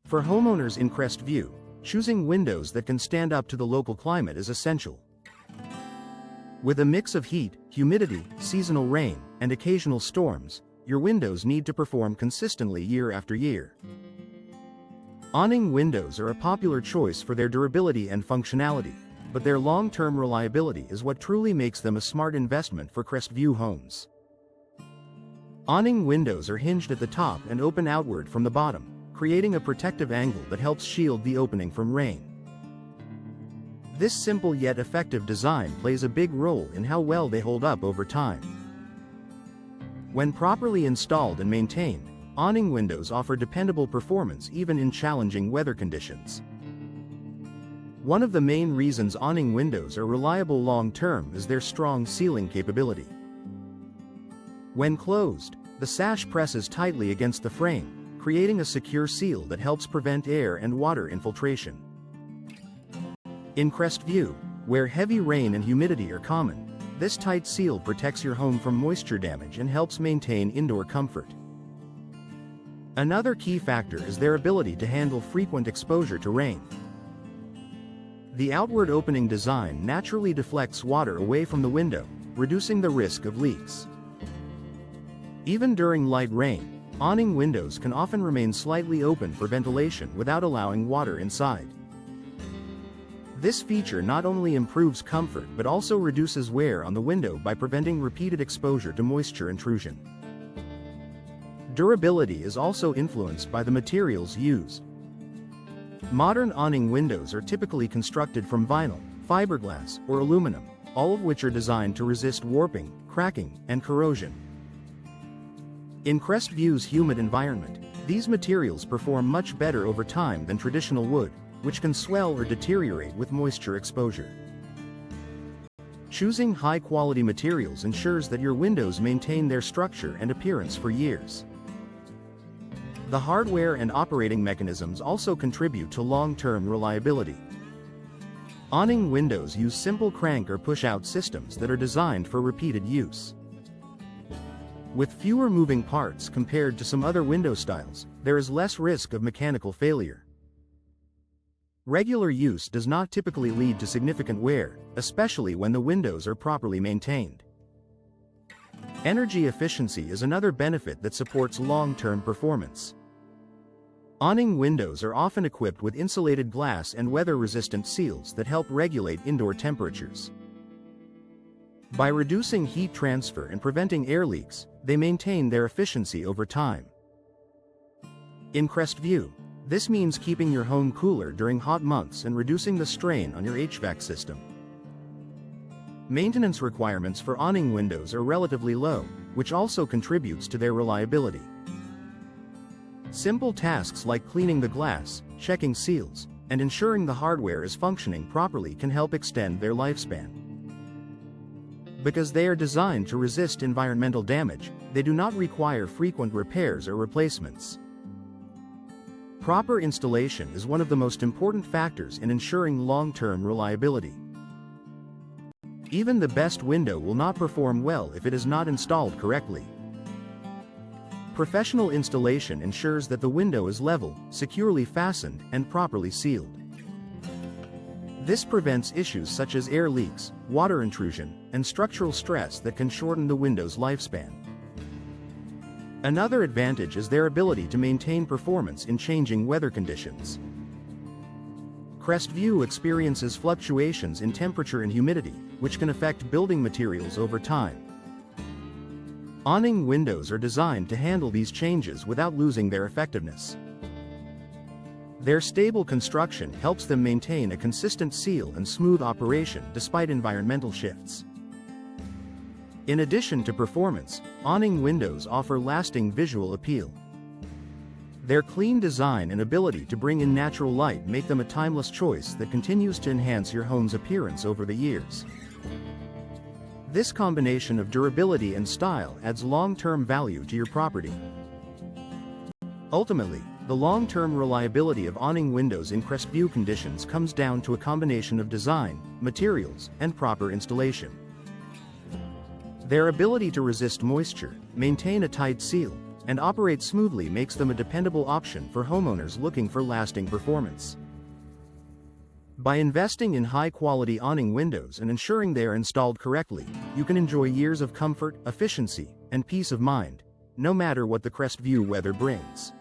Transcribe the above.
For homeowners in Crestview, choosing windows that can stand up to the local climate is essential. With a mix of heat, humidity, seasonal rain, and occasional storms, your windows need to perform consistently year after year. Awning windows are a popular choice for their durability and functionality, but their long-term reliability is what truly makes them a smart investment for Crestview homes. Awning windows are hinged at the top and open outward from the bottom, creating a protective angle that helps shield the opening from rain. This simple yet effective design plays a big role in how well they hold up over time. When properly installed and maintained, awning windows offer dependable performance even in challenging weather conditions. One of the main reasons awning windows are reliable long-term is their strong sealing capability. When closed, the sash presses tightly against the frame, creating a secure seal that helps prevent air and water infiltration. In Crestview, where heavy rain and humidity are common, this tight seal protects your home from moisture damage and helps maintain indoor comfort. Another key factor is their ability to handle frequent exposure to rain. The outward opening design naturally deflects water away from the window, reducing the risk of leaks. Even during light rain, awning windows can often remain slightly open for ventilation without allowing water inside. This feature not only improves comfort but also reduces wear on the window by preventing repeated exposure to moisture intrusion. Durability is also influenced by the materials used. Modern awning windows are typically constructed from vinyl, fiberglass, or aluminum, all of which are designed to resist warping, cracking, and corrosion. In Crestview's humid environment, these materials perform much better over time than traditional wood, which can swell or deteriorate with moisture exposure. Choosing high-quality materials ensures that your windows maintain their structure and appearance for years. The hardware and operating mechanisms also contribute to long-term reliability. Awning windows use simple crank or push-out systems that are designed for repeated use. With fewer moving parts compared to some other window styles, there is less risk of mechanical failure. Regular use does not typically lead to significant wear, especially when the windows are properly maintained. Energy efficiency is another benefit that supports long-term performance. Awning windows are often equipped with insulated glass and weather-resistant seals that help regulate indoor temperatures. By reducing heat transfer and preventing air leaks, they maintain their efficiency over time. In Crestview, this means keeping your home cooler during hot months and reducing the strain on your HVAC system. Maintenance requirements for awning windows are relatively low, which also contributes to their reliability. Simple tasks like cleaning the glass, checking seals, and ensuring the hardware is functioning properly can help extend their lifespan. Because they are designed to resist environmental damage, they do not require frequent repairs or replacements. Proper installation is one of the most important factors in ensuring long-term reliability. Even the best window will not perform well if it is not installed correctly. Professional installation ensures that the window is level, securely fastened, and properly sealed. This prevents issues such as air leaks, water intrusion, and structural stress that can shorten the window's lifespan. Another advantage is their ability to maintain performance in changing weather conditions. Crestview experiences fluctuations in temperature and humidity, which can affect building materials over time. Awning windows are designed to handle these changes without losing their effectiveness. Their stable construction helps them maintain a consistent seal and smooth operation despite environmental shifts. In addition to performance, awning windows offer lasting visual appeal. Their clean design and ability to bring in natural light make them a timeless choice that continues to enhance your home's appearance over the years. This combination of durability and style adds long-term value to your property. Ultimately, the long-term reliability of awning windows in Crestview conditions comes down to a combination of design, materials, and proper installation. Their ability to resist moisture, maintain a tight seal, and operate smoothly makes them a dependable option for homeowners looking for lasting performance. By investing in high-quality awning windows and ensuring they are installed correctly, you can enjoy years of comfort, efficiency, and peace of mind, no matter what the Crestview weather brings.